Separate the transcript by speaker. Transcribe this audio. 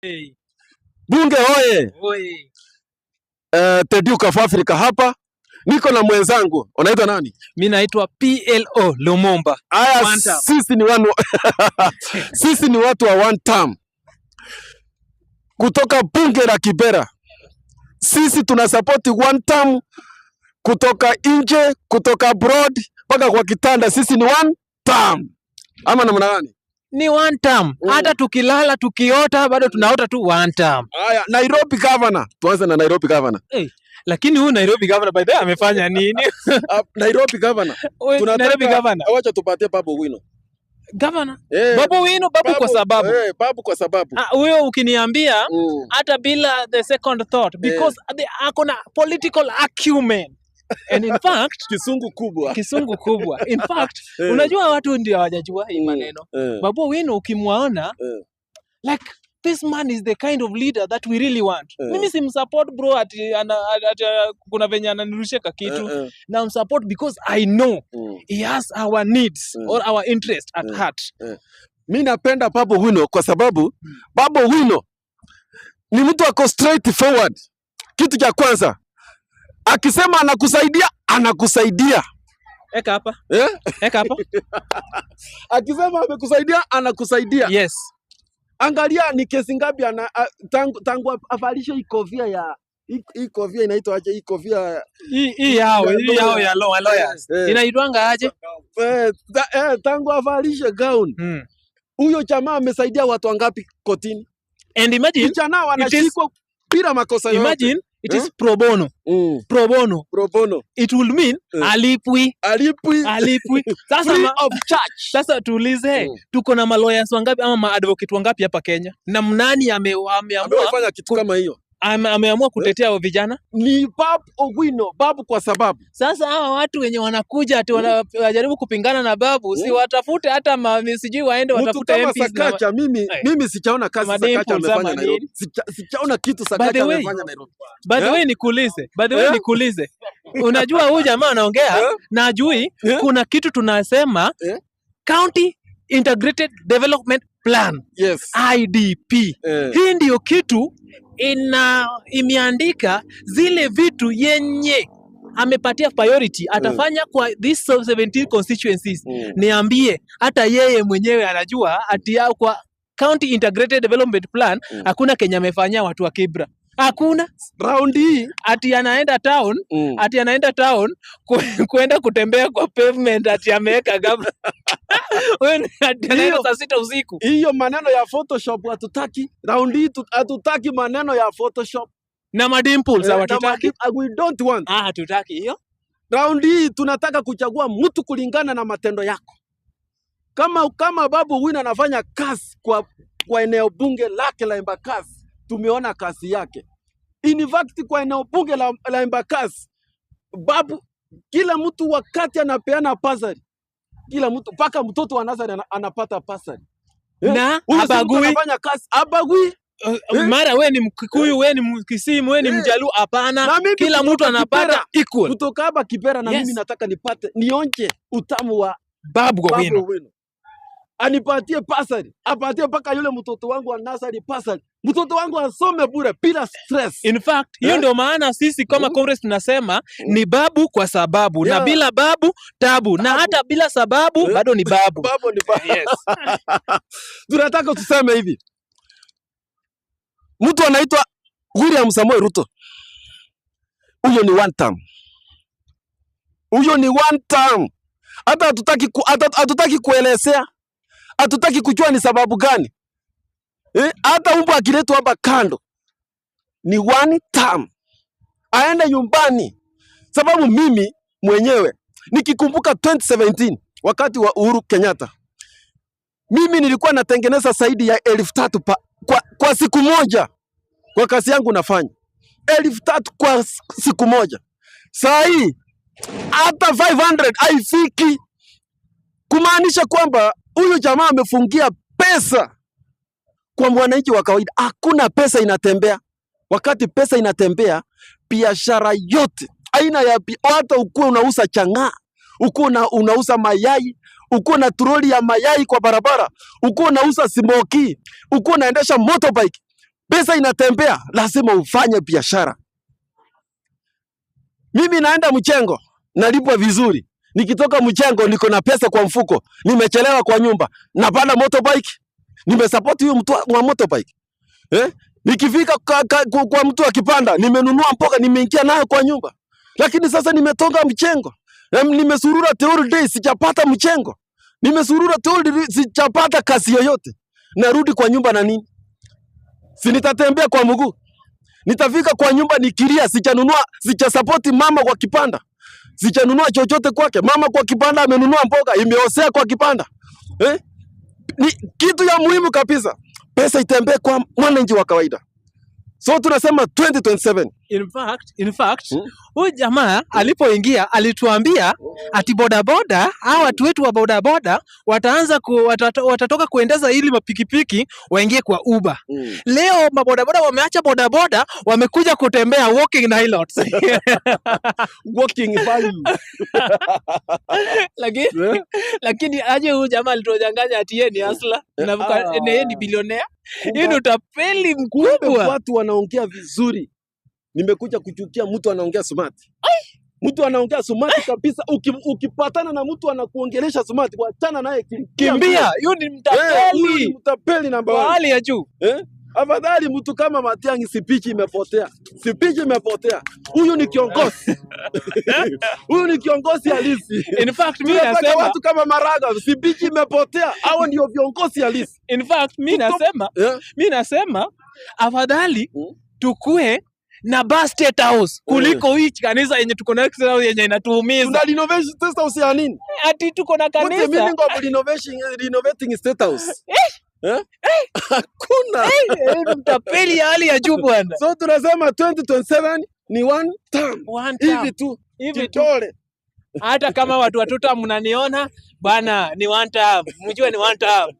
Speaker 1: Hey.
Speaker 2: Bunge hoye.
Speaker 1: Hoye.
Speaker 2: The Duke of Africa hapa. Niko na mwenzangu. Unaitwa nani?
Speaker 1: Mimi naitwa PLO Lumumba.
Speaker 2: Aya, sisi ni watu wa one term. Kutoka bunge la Kibera. Sisi tunasupport one term, kutoka nje, kutoka abroad, mpaka kwa kitanda. Sisi ni one term. Ama namna gani?
Speaker 1: Ni one term. Hata tukilala tukiota bado tunaota tu one term.
Speaker 2: Aya, Nairobi governor. Tuanze na Nairobi governor.
Speaker 1: Lakini huyu Nairobi governor by the way amefanya nini?
Speaker 2: Nairobi governor.
Speaker 1: Nairobi governor.
Speaker 2: Wacha tupatie Babu Wino.
Speaker 1: Governor. Babu Wino, babu kwa sababu.
Speaker 2: Babu kwa sababu.
Speaker 1: Huyo ukiniambia hata bila the second thought because akona political acumen. And in fact,
Speaker 2: Kisungu kubwa.
Speaker 1: In fact, unajua watu ndio hawajajua hii maneno. Babu Wino ukimwaona like this man is the kind of leader that we really want. Mimi simsupport bro ati kuna venye ananirushia kitu. Na msupport because I know he has our needs or our interest at heart.
Speaker 2: Mimi napenda Babu Wino kwa sababu Babu Wino ni mtu ako straight forward. Kitu cha kwanza, akisema anakusaidia.
Speaker 1: Eka hapa. Eka hapa.
Speaker 2: Akisema amekusaidia, anakusaidia.
Speaker 1: Yes.
Speaker 2: Angalia ni kesi ngapi tangu avalishe hii kofia ya hii kofia inaitwa aje? Hii kofia
Speaker 1: hii yao ya lawyers. Inaitwanga aje?
Speaker 2: Tangu avalishe gown. Huyo jamaa amesaidia watu wangapi kotini?
Speaker 1: And imagine
Speaker 2: vijana wanashikwa bila makosa yote.
Speaker 1: Imagine it is pro bono. Pro bono. It will mean alipwi. Sasa
Speaker 2: free of charge.
Speaker 1: Sasa tuulize, tuko na lawyers wangapi ama maadvocate wangapi hapa Kenya? Na mnani ameamua
Speaker 2: kufanya kitu kama hiyo?
Speaker 1: Ameamua kutetea vijana?
Speaker 2: Ni Babu Wino, Babu kwa sababu.
Speaker 1: Sasa hawa watu wenye wanakuja ati wanajaribu kupingana na Babu, si watafute hata sijui waende watafute MPs.
Speaker 2: Sakaja, mimi sijaona kazi Sakaja amefanya Nairobi. Sijaona kitu Sakaja amefanya Nairobi.
Speaker 1: By the way nikuulize. Unajua huyu jamaa anaongea na ajui kuna kitu tunasema County Integrated Development Plan.
Speaker 2: Yes.
Speaker 1: IDP. Hii ndio kitu imeandika zile vitu yenye amepatia priority atafanya kwa these 17 constituencies. Niambie hata yeye mwenyewe anajua ati kwa County Integrated Development Plan hakuna Kenya amefanyia watu wa Kibra. Hakuna
Speaker 2: round hii
Speaker 1: ati anaenda town kuenda kutembea kwa pavement ati ameweka gavana. Wewe anaenda saa 6 usiku.
Speaker 2: Hiyo maneno ya Photoshop hatutaki. Round hii hatutaki maneno ya Photoshop.
Speaker 1: Na madimples hawatutaki.
Speaker 2: We don't want.
Speaker 1: Hatutaki hiyo.
Speaker 2: Round hii tunataka kuchagua mtu kulingana na matendo yako. Kama Babu Wino anafanya kazi kwa eneo bunge lake la Embakasi, tumeona kazi yake. In fact kwa eneo bunge la Embakasi, Babu kila mtu wakati anapeana pasari. Kila mtu paka mtoto wa Nazari anapata pasari.
Speaker 1: Na
Speaker 2: abagui.
Speaker 1: Mara wewe ni Mkikuyu, wewe ni Mkisimu, wewe ni Mjaluo, hapana. Kila mtu anapata equal.
Speaker 2: Kutoka hapa Kibera na mimi nataka nionje utamu wa
Speaker 1: Babu Wino.
Speaker 2: Anipatie pasari, apatie paka yule mtoto wangu wa Nazari pasari. Mtoto wangu asome bure bila stress.
Speaker 1: In fact, hiyo ndio maana sisi kama Congress tunasema ni Babu kwa sababu. Na bila Babu, tabu. Na hata bila sababu, bado ni Babu.
Speaker 2: Babu ni Babu.
Speaker 1: Yes.
Speaker 2: Tunataka tuseme hivi. Mtu anaitwa William Samoei Ruto. Huyo ni one term. Hata hatutaki kuelezea. Hatutaki kujua ni sababu gani. Hata umbo akiletwa hapa kando ni one term. Aende nyumbani. Sababu mimi mwenyewe nikikumbuka 2017 wakati wa Uhuru Kenyatta, mimi nilikuwa natengeneza zaidi ya 3,000 kwa siku moja. Kwa kazi yangu nafanya 3,000 kwa siku moja. Saa hii hata 500 haifiki. Kumaanisha kwamba huyu jamaa amefungia pesa kwa mwananchi wa kawaida. Hakuna pesa inatembea. Wakati pesa inatembea, biashara yote aina ya hata ukuwe unauza chang'aa, ukuwe unauza mayai, ukuwe na troli ya mayai kwa barabara, ukuwe unauza smoki, ukuwe unaendesha motorbike, Pesa inatembea, lazima ufanye biashara. Mimi naenda mchengo, nalipwa vizuri. Nikitoka mchengo niko na pesa kwa mfuko, nimechelewa kwa nyumba, napanda motorbike, nimesupport huyo mtu wa motorbike. Nikifika kwa mtu akipanda, nimenunua mboga, nimeingia nayo kwa nyumba. Lakini sasa nimetoka mchengo, nimesurura the whole day, sijapata mchengo. Nimesurura the whole day, sijapata kazi yoyote. Narudi kwa nyumba na nini? Si nitatembea kwa mguu? Nitafika kwa nyumba nikilia, sijasupport mama kwa kipanda. Sichanunua chochote kwake. Mama kwa kibanda amenunua mboga, imeosea kwa kibanda. Ni kitu ya muhimu kabisa. Pesa itembee kwa mwananchi wa kawaida. So tunasema 2027.
Speaker 1: In fact, huyu jamaa alipoingia alituambia ati bodaboda au watu wetu wa bodaboda watatoka kuendeza ili mapikipiki waingie kwa Uber. Leo mabodaboda wameacha bodaboda, wamekuja kutembea walking nilots.
Speaker 2: Walking value.
Speaker 1: Lakini aje huyu jamaa alitujanganya ati yeye ni hustler na yeye ni bilionea. Hii ni utapeli mkubwa.
Speaker 2: Watu wanaongea vizuri. Nimekuja kuchukia mtu anaongea smart. Mtu anaongea smart kabisa. Ukipatana na mtu anakuongelesha smart, wachana naye,
Speaker 1: kimbia. Hiyo ni mtapeli.
Speaker 2: Huyu ni mtapeli namba 1.
Speaker 1: Hali ya juu.
Speaker 2: Afadhali mtu kama Matiang'i, sipichi imepotea. Sipichi imepotea. Huyu ni kiongozi. Huyu ni kiongozi halisi.
Speaker 1: In fact, mimi nasema
Speaker 2: watu kama Maraga, sipichi imepotea. Hao ndio viongozi halisi.
Speaker 1: In fact, mimi nasema afadhali tukue na bus state house kuliko hichi kanisa yenye tuko na state house yenye inatuumiza.
Speaker 2: Tuna renovation state house ya nini?
Speaker 1: Ati tuko na kanisa.
Speaker 2: What the meaning of renovating state house? Hakuna.
Speaker 1: Mtapeli hali ya juu bwana.
Speaker 2: So tunasema 2027 ni one term. Hivi tu. Kitole.
Speaker 1: Hata kama watu watuta mnaniona bana, ni one term. Mjue ni one term.